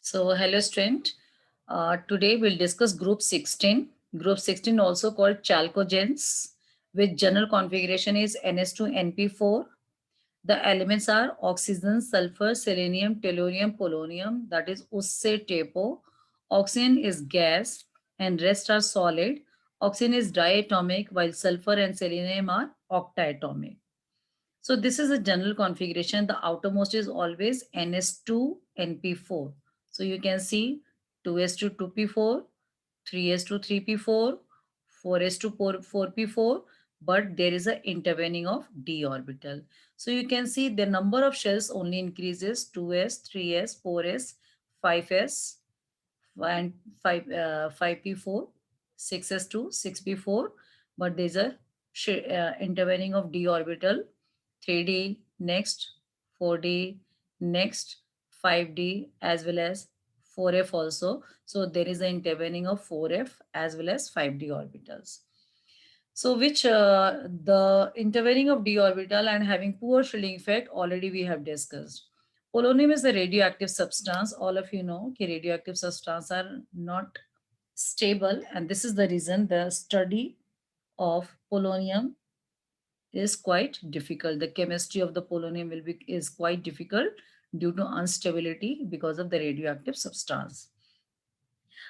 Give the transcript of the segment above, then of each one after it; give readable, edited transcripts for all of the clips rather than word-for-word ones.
So hello student. Today we'll discuss group 16. Group 16 also called chalcogens, which general configuration is NS2NP4. The elements are oxygen, sulfur, selenium, tellurium, polonium, that is usse tepo. Oxygen is gas and rest are solid. Oxygen is diatomic while sulfur and selenium are octatomic. So this is a general configuration. The outermost is always NS2NP4. So you can see 2s to 2p4, 3s to 3p4, 4s to 4p4, but there is a intervening of d orbital. So you can see the number of shells only increases 2s, 3s, 4s, 5s, and 5p4, 6s to 6p4, but there's a intervening of d orbital, 3d next, 4d next, 5d as well as 4f also. So there is an intervening of 4f as well as 5d orbitals. So which the intervening of d orbital and having poor shielding effect already we have discussed. Polonium is a radioactive substance. All of you know that radioactive substances are not stable, and this is the reason the study of polonium is quite difficult. The chemistry of the polonium is quite difficult due to instability because of the radioactive substance.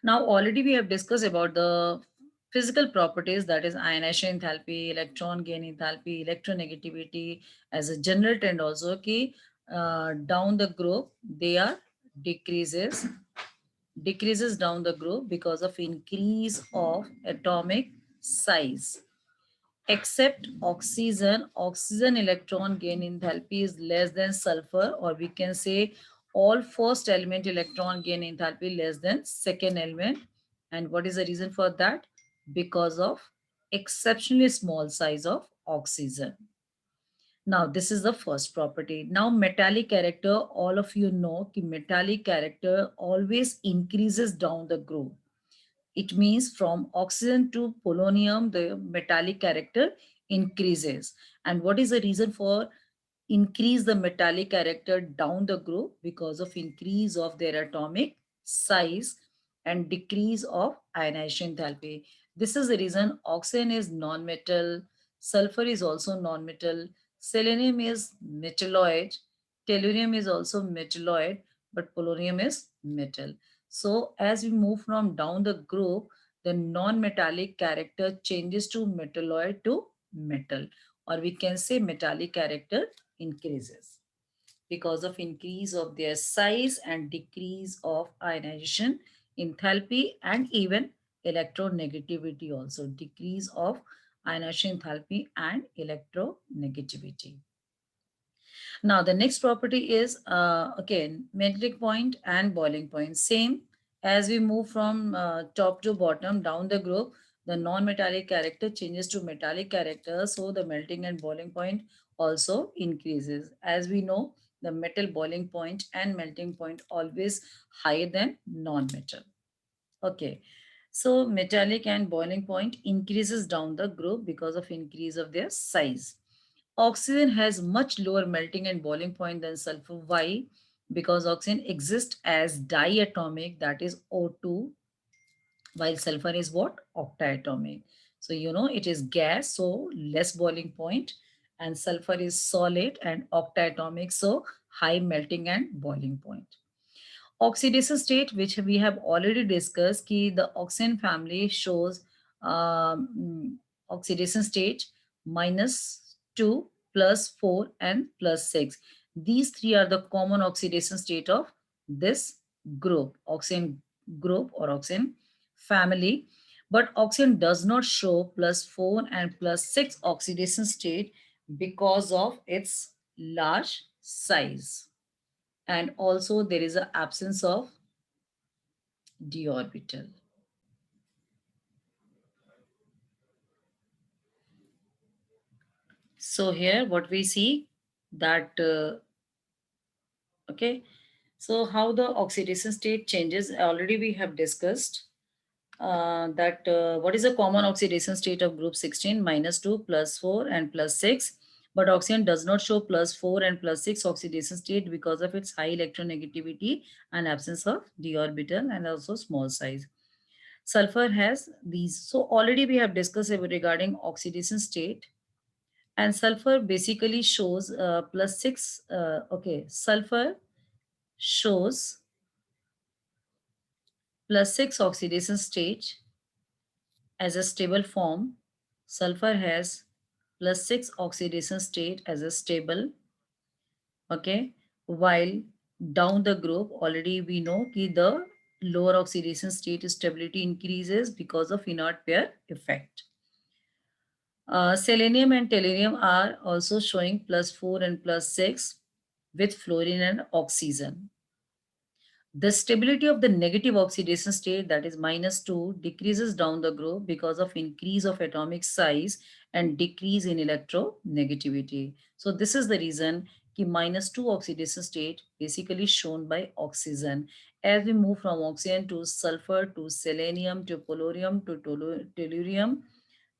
Now, already we have discussed about the physical properties, that is ionization enthalpy, electron gain enthalpy, electronegativity as a general trend also ki down the group they are decreases decreases down the group because of increase of atomic size. Except oxygen, oxygen electron gain enthalpy is less than sulfur, or we can say all first element electron gain enthalpy less than second element. And what is the reason for that? Because of exceptionally small size of oxygen. Now, this is the first property. Now, metallic character, all of you know that metallic character always increases down the group. It means from oxygen to polonium, the metallic character increases. And what is the reason for increase the metallic character down the group? Because of increase of their atomic size and decrease of ionization enthalpy. This is the reason oxygen is non-metal, sulfur is also non-metal, selenium is metalloid, tellurium is also metalloid, but polonium is metal. So as we move from down the group, the non-metallic character changes to metalloid to metal, or we can say metallic character increases because of increase of their size and decrease of ionization enthalpy and even electronegativity also, decrease of ionization enthalpy and electronegativity. Now the next property is again melting point and boiling point. Same as we move from top to bottom down the group, the non-metallic character changes to metallic character. So the melting and boiling point also increases. As we know, the metal boiling point and melting point always higher than non-metal. Okay. So metallic and boiling point increases down the group because of increase of their size. Oxygen has much lower melting and boiling point than sulfur. Why? Because oxygen exists as diatomic, that is O2, while sulfur is what? Octatomic. So you know it is gas, so less boiling point, and sulfur is solid and octatomic, so high melting and boiling point. Oxidation state, which we have already discussed, ki the oxygen family shows oxidation state -2, +4, and +6. These three are the common oxidation state of this group, oxygen group or oxygen family. But oxygen does not show +4 and +6 oxidation state because of its large size, and also there is an absence of d orbital. So here what we see that okay, so how the oxidation state changes already we have discussed that what is the common oxidation state of group 16? -2, +4, and +6. But oxygen does not show +4 and +6 oxidation state because of its high electronegativity and absence of d orbital and also small size. Sulfur has these. So already we have discussed regarding oxidation state, and sulfur basically shows +6. Okay, sulfur shows +6 oxidation state as a stable form. Sulfur has +6 oxidation state as a stable. Okay, while down the group already we know कि the lower oxidation state stability increases because of inert pair effect. Selenium and tellurium are also showing +4 and +6 with fluorine and oxygen. The stability of the negative oxidation state, that is -2, decreases down the group because of increase of atomic size and decrease in electronegativity. So this is the reason कि -2 oxidation state basically shown by oxygen. As we move from oxygen to sulfur to selenium to polonium to tellurium,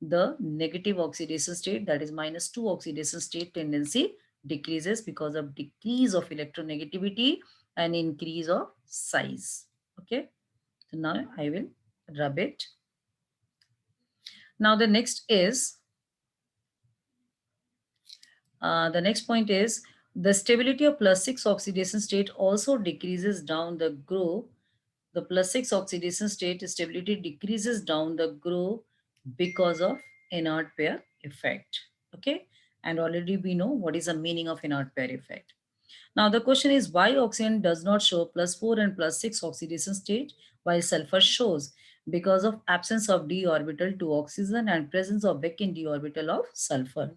the negative oxidation state, that is -2 oxidation state tendency, decreases because of decrease of electronegativity and increase of size. Okay, so now I will rub it. Now the next point is the stability of +6 oxidation state also decreases down the group. The +6 oxidation state stability decreases down the group because of inert pair effect. Okay, and already we know what is the meaning of inert pair effect. Now the question is why oxygen does not show +4 and +6 oxidation state while sulfur shows? Because of absence of d orbital to oxygen and presence of vacant d orbital of sulfur.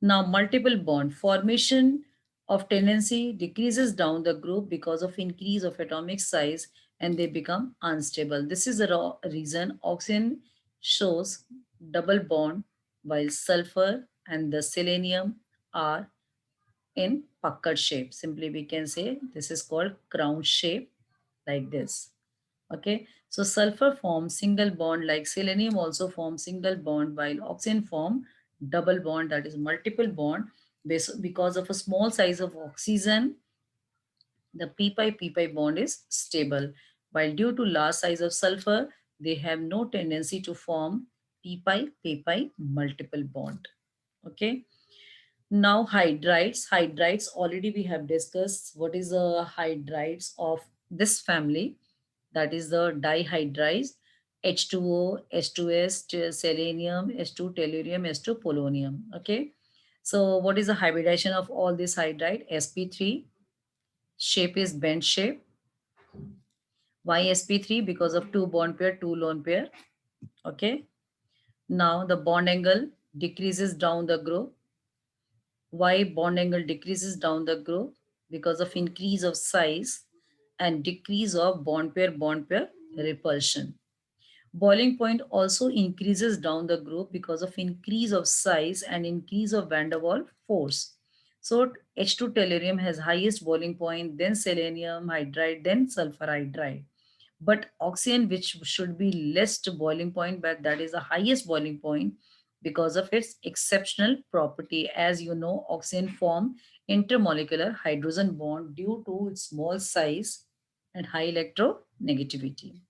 Now multiple bond formation of tendency decreases down the group because of increase of atomic size and they become unstable. This is the reason oxygen shows double bond while sulfur and the selenium are in puckered shape. Simply we can say this is called crown shape, like this. Okay, so sulfur forms single bond like selenium also forms single bond while oxygen form double bond, that is multiple bond. Because of a small size of oxygen, the p-pi bond is stable, while due to large size of sulfur, they have no tendency to form p-pi multiple bond. Okay. Now hydrides. Hydrides already we have discussed what is the hydrides of this family. That is the dihydrides. H2O, H2S, selenium, H2 tellurium, H2 polonium. Okay. So what is the hybridization of all this hydride? sp3. Shape is bent shape. Why sp3? Because of two bond pair, two lone pair. Okay. Now the bond angle decreases down the group. Why bond angle decreases down the group? Because of increase of size and decrease of bond pair repulsion. Boiling point also increases down the group because of increase of size and increase of van der Waals force. So H2 tellurium has highest boiling point, then selenium hydride, then sulfur hydride. But oxygen, which should be less boiling point, but that is the highest boiling point because of its exceptional property. As you know, oxygen form intermolecular hydrogen bond due to its small size and high electronegativity.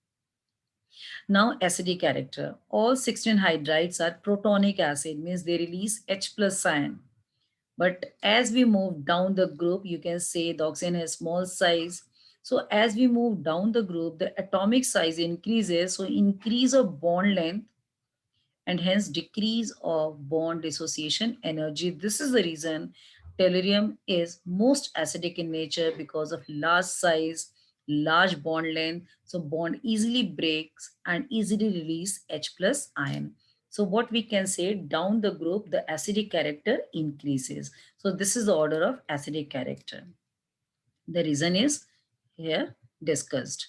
Now acidic character. All 16 hydrides are protonic acid, means they release H plus ion. But as we move down the group, you can say the oxygen has small size. So as we move down the group, the atomic size increases. So increase of bond length and hence decrease of bond dissociation energy. This is the reason tellurium is most acidic in nature because of large size, large bond length. So bond easily breaks and easily release H plus ion. So what we can say, down the group, the acidic character increases. So this is the order of acidic character. The reason is here discussed.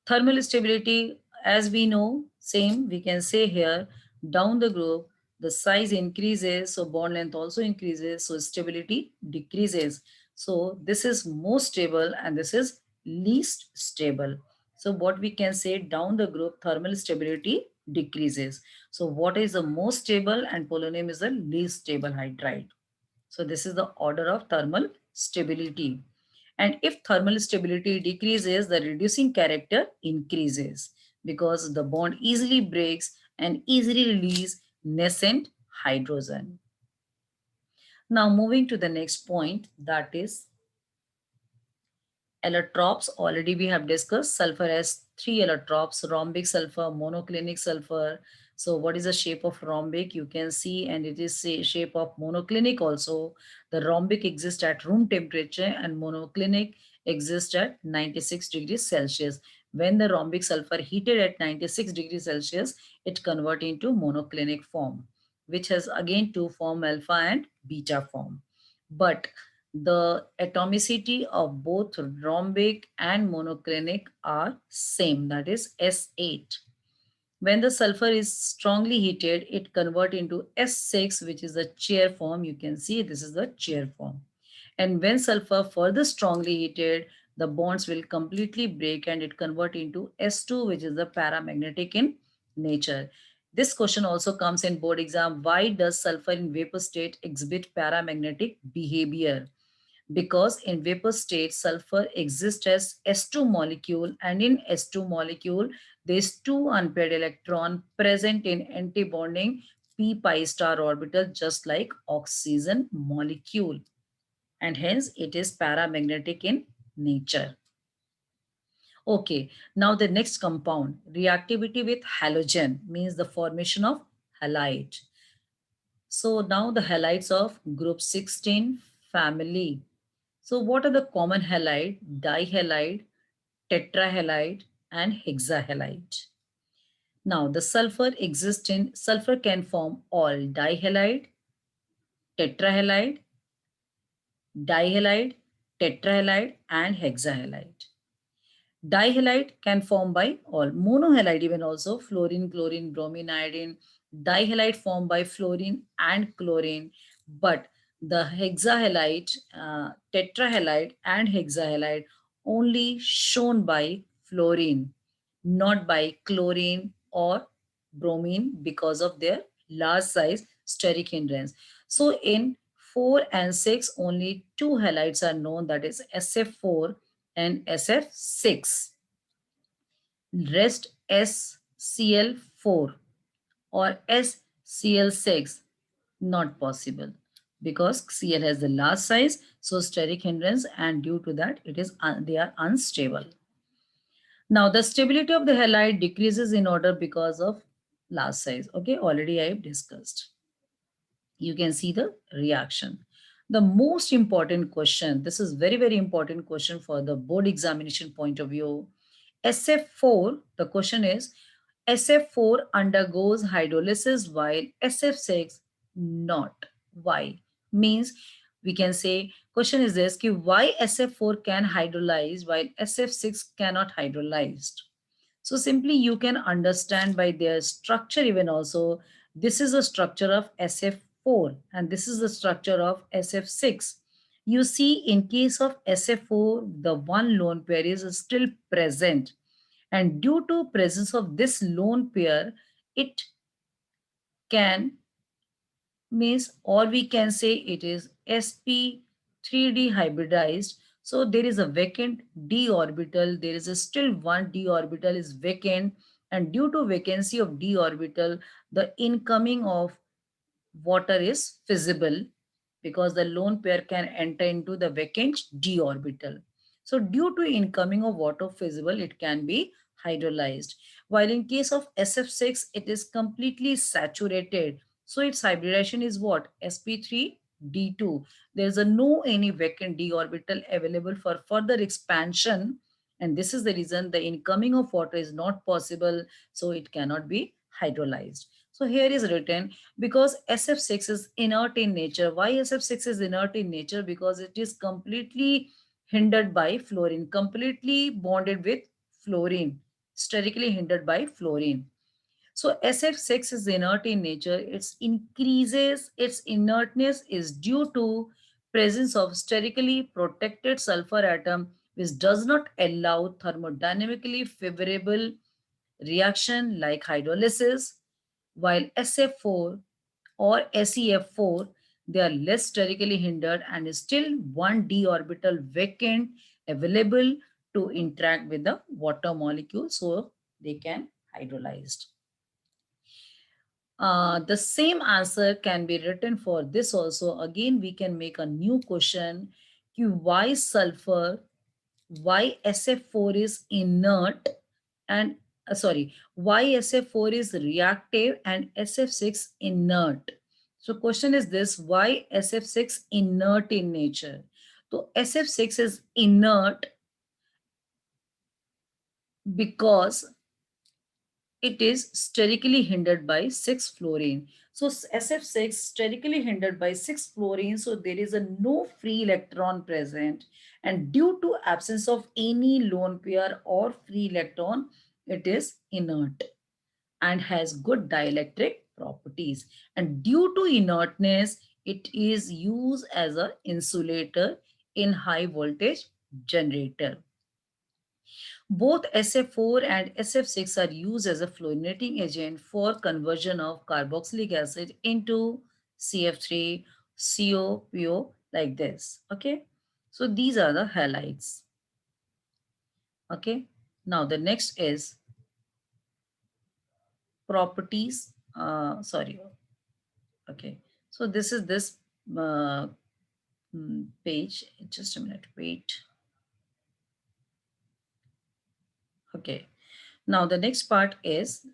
Thermal stability, as we know, same, we can say here, down the group, the size increases, so bond length also increases, so stability decreases. So this is most stable and this is least stable. So what we can say, down the group, thermal stability decreases. So what is the most stable, and polonium is the least stable hydride. So this is the order of thermal stability. And if thermal stability decreases, the reducing character increases because the bond easily breaks and easily release nascent hydrogen. Now moving to the next point, that is allotropes. Already we have discussed sulfur has three allotropes: rhombic sulfur, monoclinic sulfur. So what is the shape of rhombic? You can see, and it is shape of monoclinic also. The rhombic exists at room temperature and monoclinic exists at 96 degrees Celsius. When the rhombic sulfur heated at 96 degrees Celsius, it convert into monoclinic form, which has again two form, alpha and beta form. But the atomicity of both rhombic and monoclinic are same, that is S8. When the sulfur is strongly heated, it convert into S6, which is the chair form. You can see this is the chair form. And when sulfur further strongly heated, the bonds will completely break and it convert into S2, which is the paramagnetic in nature. This question also comes in board exam. Why does sulfur in vapor state exhibit paramagnetic behavior? Because in vapor state sulfur exists as S2 molecule, and in S2 molecule there is two unpaired electron present in antibonding p pi star orbital just like oxygen molecule, and hence it is paramagnetic in nature. Okay, now the next compound, reactivity with halogen means the formation of halide. So now the halides of group 16 family. So what are the common halide? Dihalide, tetrahalide, and hexahalide. Now the sulfur can form all dihalide, tetrahalide, dihalide, tetrahalide, and hexahalide. Dihalide can form by all. Monohalide even also, fluorine, chlorine, bromine, iodine. Dihalide formed by fluorine and chlorine. But the hexahalide, tetrahalide and hexahalide only shown by fluorine, not by chlorine or bromine because of their large size steric hindrance. So in 4 and 6, only two halides are known, that is SF4 and SF6. Rest SCl4 or SCl6 not possible because Cl has the large size, so steric hindrance, and due to that it is they are unstable. Now the stability of the halide decreases in order because of large size. Okay, already I have discussed. You can see the reaction. The most important question, this is very important question for the board examination point of view. SF4, the question is, SF4 undergoes hydrolysis while SF6 not. Why? Means we can say, question is this, ki why SF4 can hydrolyze while SF6 cannot hydrolyze? So simply you can understand by their structure even also. This is the structure of SF4 and this is the structure of SF6. You see in case of SF4, the one lone pair is still present, and due to presence of this lone pair, it can means, or we can say it is sp3d hybridized. So there is a vacant d orbital, there is a still one d orbital is vacant, and due to vacancy of d orbital, the incoming of water is feasible because the lone pair can enter into the vacant d orbital. So due to incoming of water feasible, it can be hydrolyzed. While in case of SF6, it is completely saturated. So its hybridization is what? sp3d2. There is a no any vacant d orbital available for further expansion. And this is the reason the incoming of water is not possible. So it cannot be hydrolyzed. So here is written, because SF6 is inert in nature. Why SF6 is inert in nature? Because it is completely hindered by fluorine, completely bonded with fluorine, sterically hindered by fluorine. So SF6 is inert in nature. Its inertness is due to presence of sterically protected sulfur atom, which does not allow thermodynamically favorable reaction like hydrolysis, while SF4 or SEF4, they are less sterically hindered and is still one d orbital vacant available to interact with the water molecule so they can hydrolyzed. The same answer can be written for this also. Again, we can make a new question. Why sulfur, why SF4 is inert and sorry, why SF4 is reactive and SF6 inert. So question is this, why SF6 inert in nature? So SF6 is inert because it is sterically hindered by 6-fluorine. So SF6 sterically hindered by 6-fluorine, so there is a no free electron present, and due to absence of any lone pair or free electron, it is inert and has good dielectric properties. And due to inertness, it is used as an insulator in high voltage generator. Both SF4 and SF6 are used as a fluorinating agent for conversion of carboxylic acid into CF3, COPO like this. Okay. So these are the halides. Okay. Now the next is properties. Sorry. Okay. So this is this uh, page. Just a minute. Wait. Okay. Now the next part is,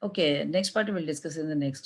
okay, next part we'll discuss in the next.